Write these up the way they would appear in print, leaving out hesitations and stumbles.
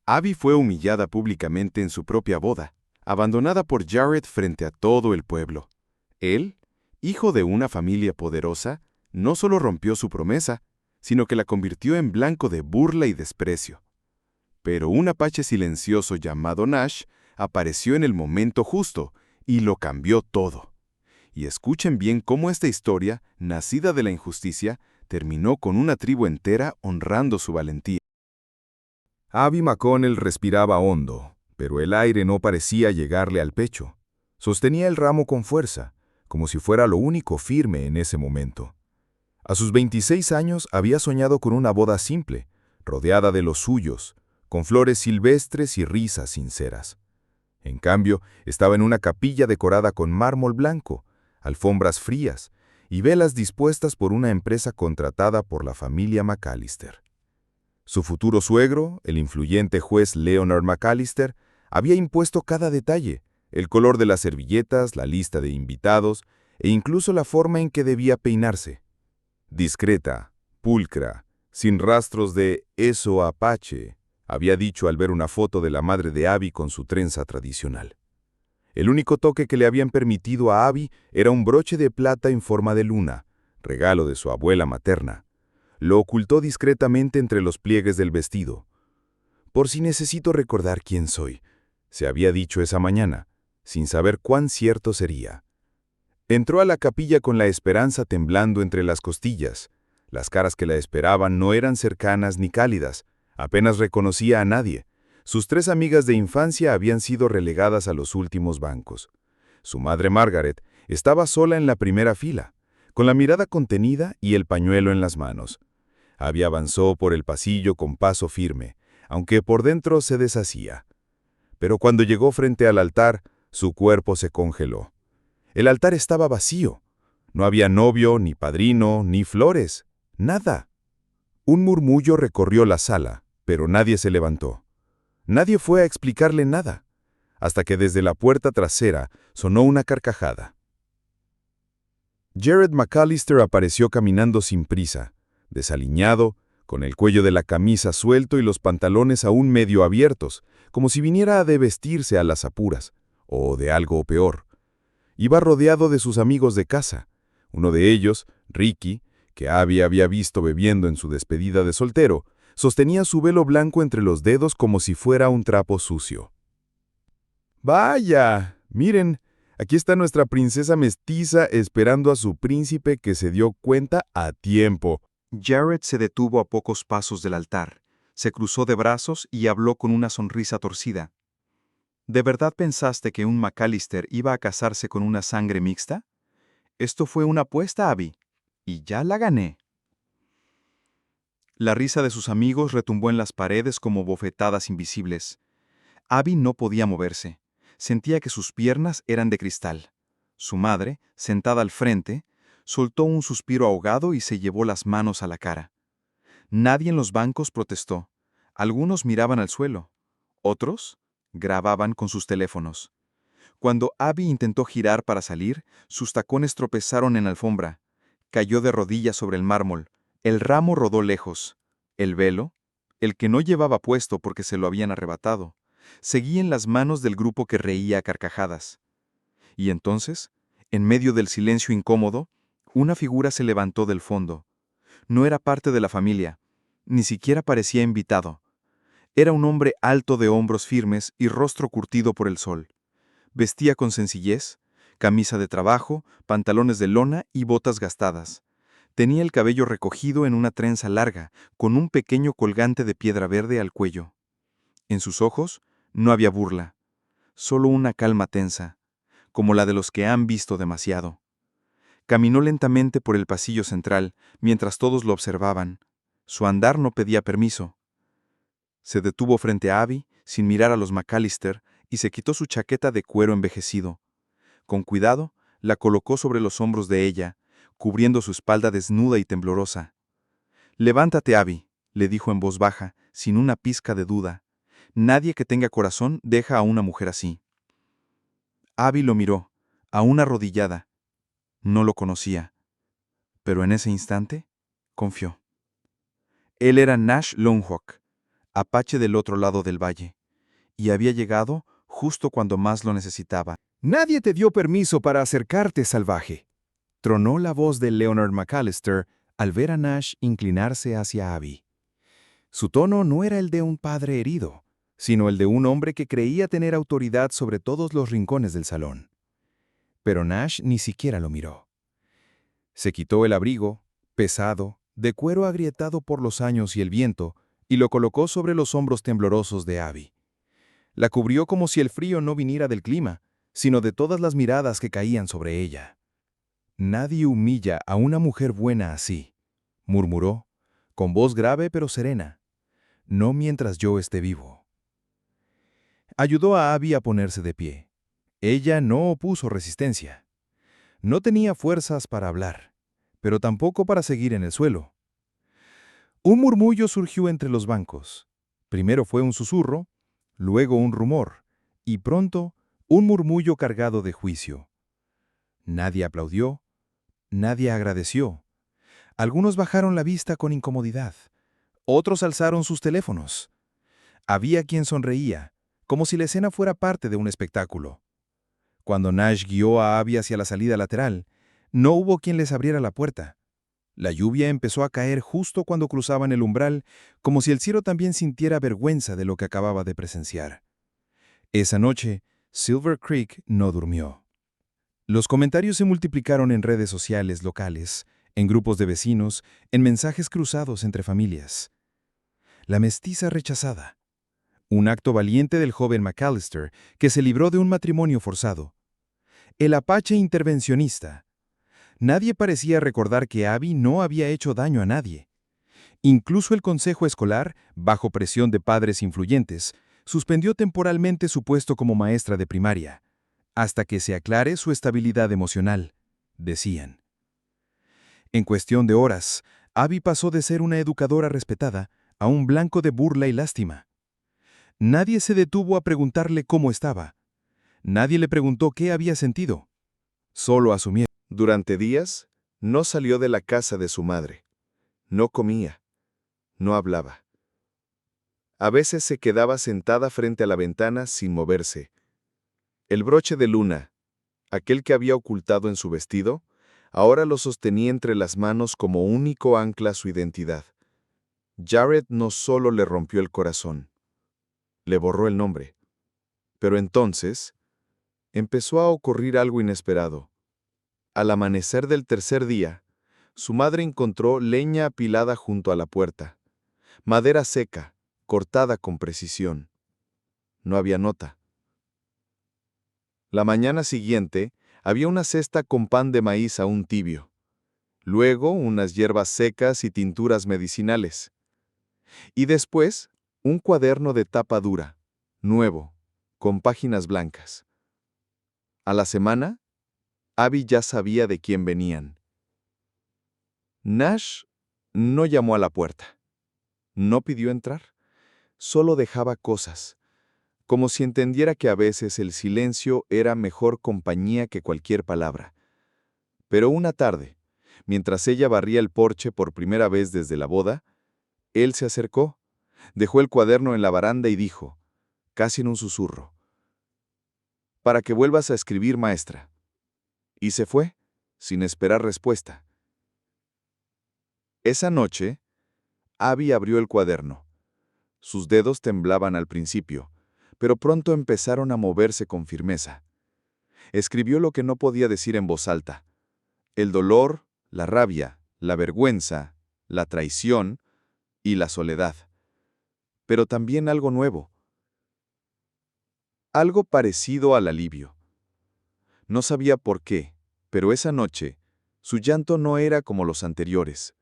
Abby fue humillada públicamente en su propia boda, abandonada por Jared frente a todo el pueblo. Él, hijo de una familia poderosa, no solo rompió su promesa, sino que la convirtió en blanco de burla y desprecio. Pero un apache silencioso llamado Nash apareció en el momento justo y lo cambió todo. Y escuchen bien cómo esta historia, nacida de la injusticia, terminó con una tribu entera honrando su valentía. Abby McConnell respiraba hondo, pero el aire no parecía llegarle al pecho. Sostenía el ramo con fuerza, como si fuera lo único firme en ese momento. A sus 26 años había soñado con una boda simple, rodeada de los suyos, con flores silvestres y risas sinceras. En cambio, estaba en una capilla decorada con mármol blanco, alfombras frías y velas dispuestas por una empresa contratada por la familia McAllister. Su futuro suegro, el influyente juez Leonard McAllister, había impuesto cada detalle, el color de las servilletas, la lista de invitados e incluso la forma en que debía peinarse. Discreta, pulcra, sin rastros de «eso apache», había dicho al ver una foto de la madre de Abby con su trenza tradicional. El único toque que le habían permitido a Abby era un broche de plata en forma de luna, regalo de su abuela materna. Lo ocultó discretamente entre los pliegues del vestido. «Por si necesito recordar quién soy», se había dicho esa mañana, sin saber cuán cierto sería. Entró a la capilla con la esperanza temblando entre las costillas. Las caras que la esperaban no eran cercanas ni cálidas, apenas reconocía a nadie. Sus 3 amigas de infancia habían sido relegadas a los últimos bancos. Su madre Margaret estaba sola en la primera fila, con la mirada contenida y el pañuelo en las manos. Abby avanzó por el pasillo con paso firme, aunque por dentro se deshacía. Pero cuando llegó frente al altar, su cuerpo se congeló. El altar estaba vacío. No había novio, ni padrino, ni flores. Nada. Un murmullo recorrió la sala, pero nadie se levantó. Nadie fue a explicarle nada, hasta que desde la puerta trasera sonó una carcajada. Jared McAllister apareció caminando sin prisa, desaliñado, con el cuello de la camisa suelto y los pantalones aún medio abiertos, como si viniera a desvestirse a las apuras, o de algo peor. Iba rodeado de sus amigos de casa. Uno de ellos, Ricky, que Abby había visto bebiendo en su despedida de soltero, sostenía su velo blanco entre los dedos como si fuera un trapo sucio. «Vaya, miren, aquí está nuestra princesa mestiza esperando a su príncipe que se dio cuenta a tiempo». Jared se detuvo a pocos pasos del altar, se cruzó de brazos y habló con una sonrisa torcida. ¿De verdad pensaste que un McAllister iba a casarse con una sangre mixta? Esto fue una apuesta, Abby, y ya la gané. La risa de sus amigos retumbó en las paredes como bofetadas invisibles. Abby no podía moverse. Sentía que sus piernas eran de cristal. Su madre, sentada al frente, soltó un suspiro ahogado y se llevó las manos a la cara. Nadie en los bancos protestó. Algunos miraban al suelo. Otros grababan con sus teléfonos. Cuando Abby intentó girar para salir, sus tacones tropezaron en la alfombra. Cayó de rodillas sobre el mármol. El ramo rodó lejos. El velo, el que no llevaba puesto porque se lo habían arrebatado, seguía en las manos del grupo que reía a carcajadas. Y entonces, en medio del silencio incómodo, una figura se levantó del fondo. No era parte de la familia, ni siquiera parecía invitado. Era un hombre alto de hombros firmes y rostro curtido por el sol. Vestía con sencillez, camisa de trabajo, pantalones de lona y botas gastadas. Tenía el cabello recogido en una trenza larga, con un pequeño colgante de piedra verde al cuello. En sus ojos no había burla, solo una calma tensa, como la de los que han visto demasiado. Caminó lentamente por el pasillo central, mientras todos lo observaban. Su andar no pedía permiso. Se detuvo frente a Abby, sin mirar a los McAllister, y se quitó su chaqueta de cuero envejecido. Con cuidado, la colocó sobre los hombros de ella, cubriendo su espalda desnuda y temblorosa. «Levántate, Abby», le dijo en voz baja, sin una pizca de duda. «Nadie que tenga corazón deja a una mujer así». Abby lo miró, aún arrodillada. No lo conocía, pero en ese instante confió. Él era Nash Longhock. apache del otro lado del valle, y había llegado justo cuando más lo necesitaba. «Nadie te dio permiso para acercarte, salvaje», tronó la voz de Leonard McAllister al ver a Nash inclinarse hacia Abby. Su tono no era el de un padre herido, sino el de un hombre que creía tener autoridad sobre todos los rincones del salón. Pero Nash ni siquiera lo miró. Se quitó el abrigo, pesado, de cuero agrietado por los años y el viento, y lo colocó sobre los hombros temblorosos de Abby. La cubrió como si el frío no viniera del clima, sino de todas las miradas que caían sobre ella. «Nadie humilla a una mujer buena así», murmuró, con voz grave pero serena. «No mientras yo esté vivo». Ayudó a Abby a ponerse de pie. Ella no opuso resistencia. No tenía fuerzas para hablar, pero tampoco para seguir en el suelo. Un murmullo surgió entre los bancos. Primero fue un susurro, luego un rumor, y pronto un murmullo cargado de juicio. Nadie aplaudió, nadie agradeció. Algunos bajaron la vista con incomodidad, otros alzaron sus teléfonos. Había quien sonreía, como si la escena fuera parte de un espectáculo. Cuando Nash guió a Abby hacia la salida lateral, no hubo quien les abriera la puerta. La lluvia empezó a caer justo cuando cruzaban el umbral, como si el cielo también sintiera vergüenza de lo que acababa de presenciar. Esa noche, Silver Creek no durmió. Los comentarios se multiplicaron en redes sociales locales, en grupos de vecinos, en mensajes cruzados entre familias. La mestiza rechazada. Un acto valiente del joven McAllister que se libró de un matrimonio forzado. El apache intervencionista. Nadie parecía recordar que Abby no había hecho daño a nadie. Incluso el consejo escolar, bajo presión de padres influyentes, suspendió temporalmente su puesto como maestra de primaria, hasta que se aclare su estabilidad emocional, decían. En cuestión de horas, Abby pasó de ser una educadora respetada a un blanco de burla y lástima. Nadie se detuvo a preguntarle cómo estaba. Nadie le preguntó qué había sentido. Solo asumieron. Durante días, no salió de la casa de su madre. No comía. No hablaba. A veces se quedaba sentada frente a la ventana sin moverse. El broche de luna, aquel que había ocultado en su vestido, ahora lo sostenía entre las manos como único ancla a su identidad. Jared no solo le rompió el corazón, le borró el nombre. Pero entonces, empezó a ocurrir algo inesperado. Al amanecer del tercer día, su madre encontró leña apilada junto a la puerta, madera seca, cortada con precisión. No había nota. La mañana siguiente, había una cesta con pan de maíz aún tibio. Luego, unas hierbas secas y tinturas medicinales. Y después, un cuaderno de tapa dura, nuevo, con páginas blancas. A la semana, Abby ya sabía de quién venían. Nash no llamó a la puerta. No pidió entrar. Solo dejaba cosas, como si entendiera que a veces el silencio era mejor compañía que cualquier palabra. Pero una tarde, mientras ella barría el porche por primera vez desde la boda, él se acercó, dejó el cuaderno en la baranda y dijo, casi en un susurro, «Para que vuelvas a escribir, maestra». Y se fue, sin esperar respuesta. Esa noche, Abby abrió el cuaderno. Sus dedos temblaban al principio, pero pronto empezaron a moverse con firmeza. Escribió lo que no podía decir en voz alta. El dolor, la rabia, la vergüenza, la traición y la soledad. Pero también algo nuevo. Algo parecido al alivio. No sabía por qué, pero esa noche, su llanto no era como los anteriores.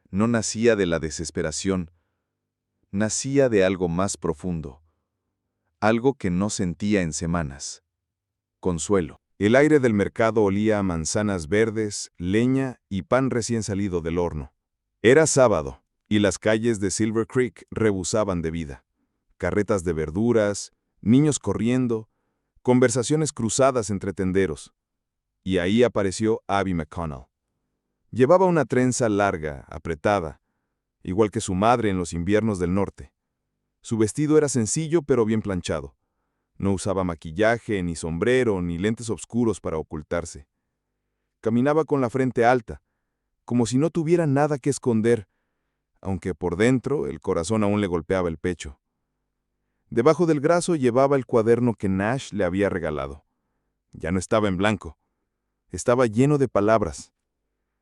No nacía de la desesperación. Nacía de algo más profundo. Algo que no sentía en semanas. Consuelo. El aire del mercado olía a manzanas verdes, leña y pan recién salido del horno. Era sábado, y las calles de Silver Creek rebosaban de vida. Carretas de verduras, niños corriendo, conversaciones cruzadas entre tenderos. Y ahí apareció Abby McConnell. Llevaba una trenza larga, apretada, igual que su madre en los inviernos del norte. Su vestido era sencillo pero bien planchado. No usaba maquillaje, ni sombrero, ni lentes oscuros para ocultarse. Caminaba con la frente alta, como si no tuviera nada que esconder, aunque por dentro el corazón aún le golpeaba el pecho. Debajo del brazo llevaba el cuaderno que Nash le había regalado. Ya no estaba en blanco. Estaba lleno de palabras.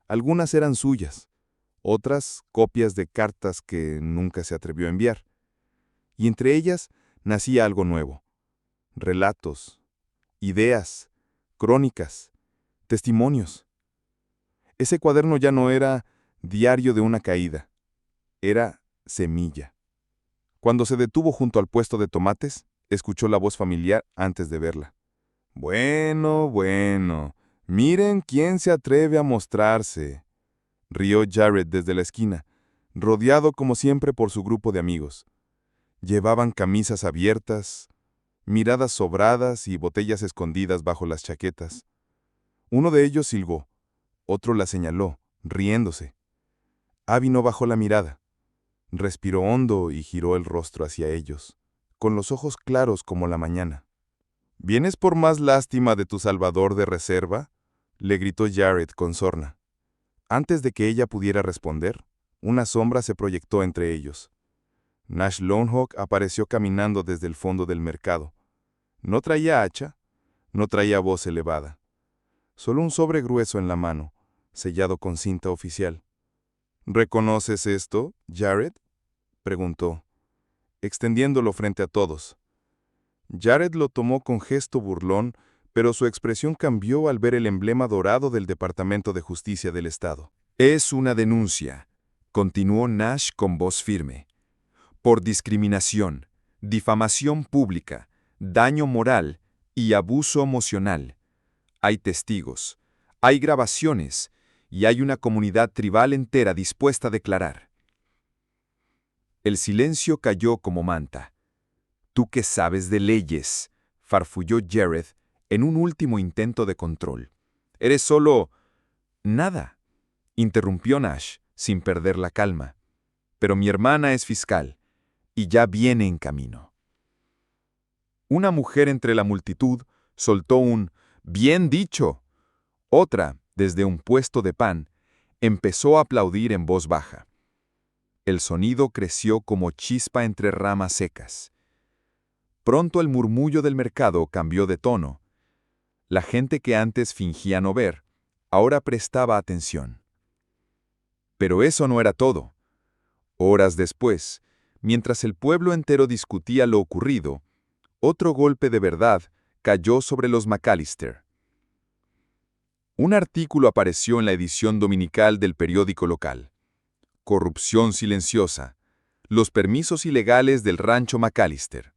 Algunas eran suyas, otras copias de cartas que nunca se atrevió a enviar. Y entre ellas nacía algo nuevo. Relatos, ideas, crónicas, testimonios. Ese cuaderno ya no era diario de una caída, era semilla. Cuando se detuvo junto al puesto de tomates, escuchó la voz familiar antes de verla. Bueno, bueno, miren quién se atreve a mostrarse, rió Jared desde la esquina, rodeado como siempre por su grupo de amigos. Llevaban camisas abiertas, miradas sobradas y botellas escondidas bajo las chaquetas. Uno de ellos silbó, otro la señaló, riéndose. Abby no bajó la mirada. Respiró hondo y giró el rostro hacia ellos, con los ojos claros como la mañana. ¿Vienes por más lástima de tu salvador de reserva?, le gritó Jared con sorna. Antes de que ella pudiera responder, una sombra se proyectó entre ellos. Nash Lonehawk apareció caminando desde el fondo del mercado. No traía hacha, no traía voz elevada. Solo un sobre grueso en la mano, sellado con cinta oficial. ¿Reconoces esto, Jared?, preguntó, extendiéndolo frente a todos. Jared lo tomó con gesto burlón, pero su expresión cambió al ver el emblema dorado del Departamento de Justicia del Estado. Es una denuncia, continuó Nash con voz firme, por discriminación, difamación pública, daño moral y abuso emocional. Hay testigos, hay grabaciones y hay una comunidad tribal entera dispuesta a declarar. El silencio cayó como manta. «¿Tú qué sabes de leyes?», farfulló Jared en un último intento de control. «Eres solo... nada», interrumpió Nash, sin perder la calma. «Pero mi hermana es fiscal, y ya viene en camino». Una mujer entre la multitud soltó un «bien dicho». Otra, desde un puesto de pan, empezó a aplaudir en voz baja. El sonido creció como chispa entre ramas secas. Pronto el murmullo del mercado cambió de tono. La gente que antes fingía no ver, ahora prestaba atención. Pero eso no era todo. Horas después, mientras el pueblo entero discutía lo ocurrido, otro golpe de verdad cayó sobre los McAllister. Un artículo apareció en la edición dominical del periódico local. Corrupción silenciosa. Los permisos ilegales del rancho McAllister.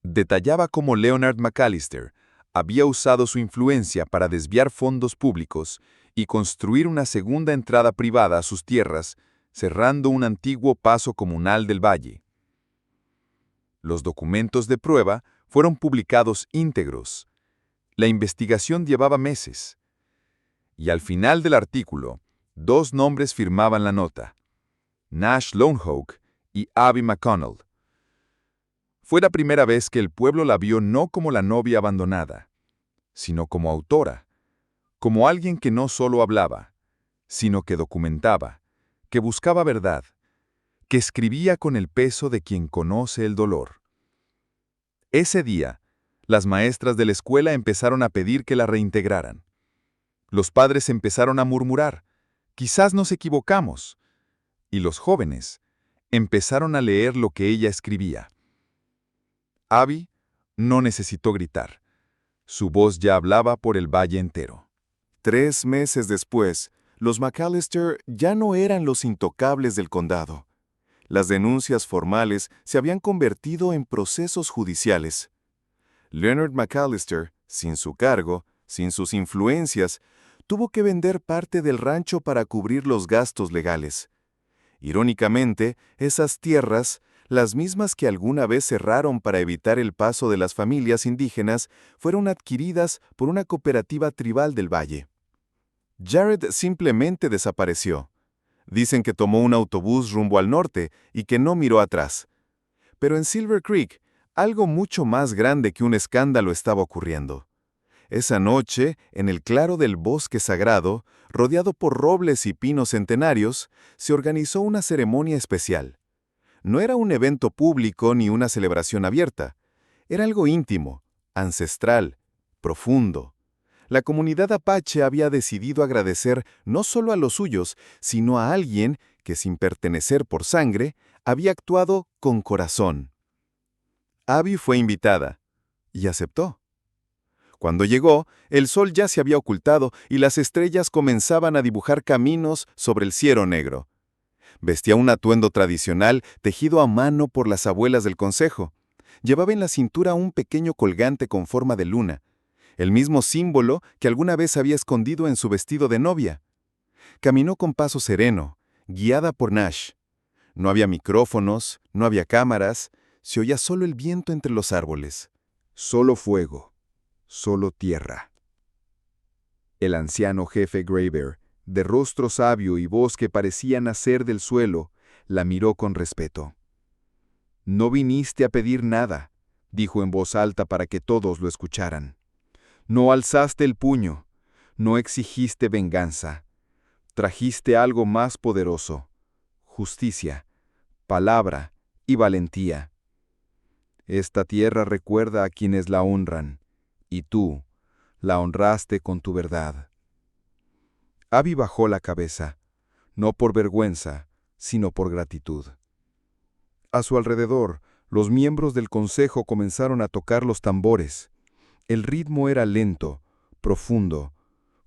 Detallaba cómo Leonard McAllister había usado su influencia para desviar fondos públicos y construir una segunda entrada privada a sus tierras, cerrando un antiguo paso comunal del valle. Los documentos de prueba fueron publicados íntegros. La investigación llevaba meses. Y al final del artículo, dos nombres firmaban la nota: Nash Lonehawk y Abby McConnell. Fue la primera vez que el pueblo la vio no como la novia abandonada, sino como autora, como alguien que no solo hablaba, sino que documentaba, que buscaba verdad, que escribía con el peso de quien conoce el dolor. Ese día, las maestras de la escuela empezaron a pedir que la reintegraran. Los padres empezaron a murmurar, quizás nos equivocamos, y los jóvenes empezaron a leer lo que ella escribía. Abby no necesitó gritar. Su voz ya hablaba por el valle entero. 3 meses después, los McAllister ya no eran los intocables del condado. Las denuncias formales se habían convertido en procesos judiciales. Leonard McAllister, sin su cargo, sin sus influencias, tuvo que vender parte del rancho para cubrir los gastos legales. Irónicamente, esas tierras, las mismas que alguna vez cerraron para evitar el paso de las familias indígenas, fueron adquiridas por una cooperativa tribal del valle. Jared simplemente desapareció. Dicen que tomó un autobús rumbo al norte y que no miró atrás. Pero en Silver Creek, algo mucho más grande que un escándalo estaba ocurriendo. Esa noche, en el claro del bosque sagrado, rodeado por robles y pinos centenarios, se organizó una ceremonia especial. No era un evento público ni una celebración abierta. Era algo íntimo, ancestral, profundo. La comunidad apache había decidido agradecer no solo a los suyos, sino a alguien que, sin pertenecer por sangre, había actuado con corazón. Abby fue invitada y aceptó. Cuando llegó, el sol ya se había ocultado y las estrellas comenzaban a dibujar caminos sobre el cielo negro. Vestía un atuendo tradicional tejido a mano por las abuelas del consejo. Llevaba en la cintura un pequeño colgante con forma de luna, el mismo símbolo que alguna vez había escondido en su vestido de novia. Caminó con paso sereno, guiada por Nash. No había micrófonos, no había cámaras, se oía solo el viento entre los árboles. Solo fuego, solo tierra. El anciano jefe Graybear, de rostro sabio y voz que parecía nacer del suelo, la miró con respeto. «No viniste a pedir nada», dijo en voz alta para que todos lo escucharan. «No alzaste el puño, no exigiste venganza. Trajiste algo más poderoso: justicia, palabra y valentía. Esta tierra recuerda a quienes la honran, y tú la honraste con tu verdad». Abby bajó la cabeza, no por vergüenza, sino por gratitud. A su alrededor, los miembros del consejo comenzaron a tocar los tambores. El ritmo era lento, profundo,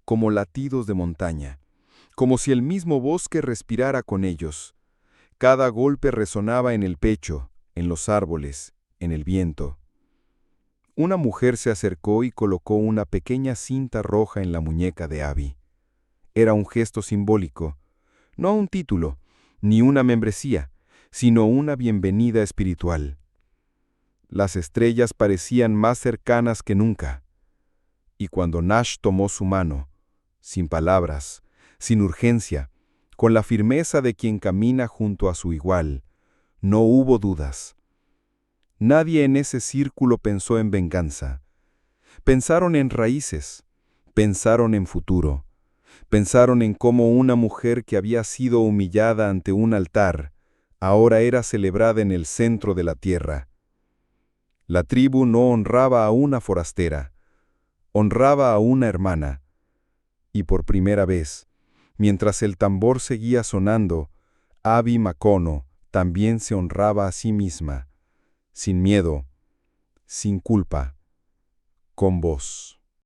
como latidos de montaña, como si el mismo bosque respirara con ellos. Cada golpe resonaba en el pecho, en los árboles, en el viento. Una mujer se acercó y colocó una pequeña cinta roja en la muñeca de Abby. Era un gesto simbólico, no un título, ni una membresía, sino una bienvenida espiritual. Las estrellas parecían más cercanas que nunca, y cuando Nash tomó su mano, sin palabras, sin urgencia, con la firmeza de quien camina junto a su igual, no hubo dudas. Nadie en ese círculo pensó en venganza. Pensaron en raíces, pensaron en futuro, pensaron en cómo una mujer que había sido humillada ante un altar, ahora era celebrada en el centro de la tierra. La tribu no honraba a una forastera, honraba a una hermana. Y por primera vez, mientras el tambor seguía sonando, Abby Macono también se honraba a sí misma, sin miedo, sin culpa, con voz.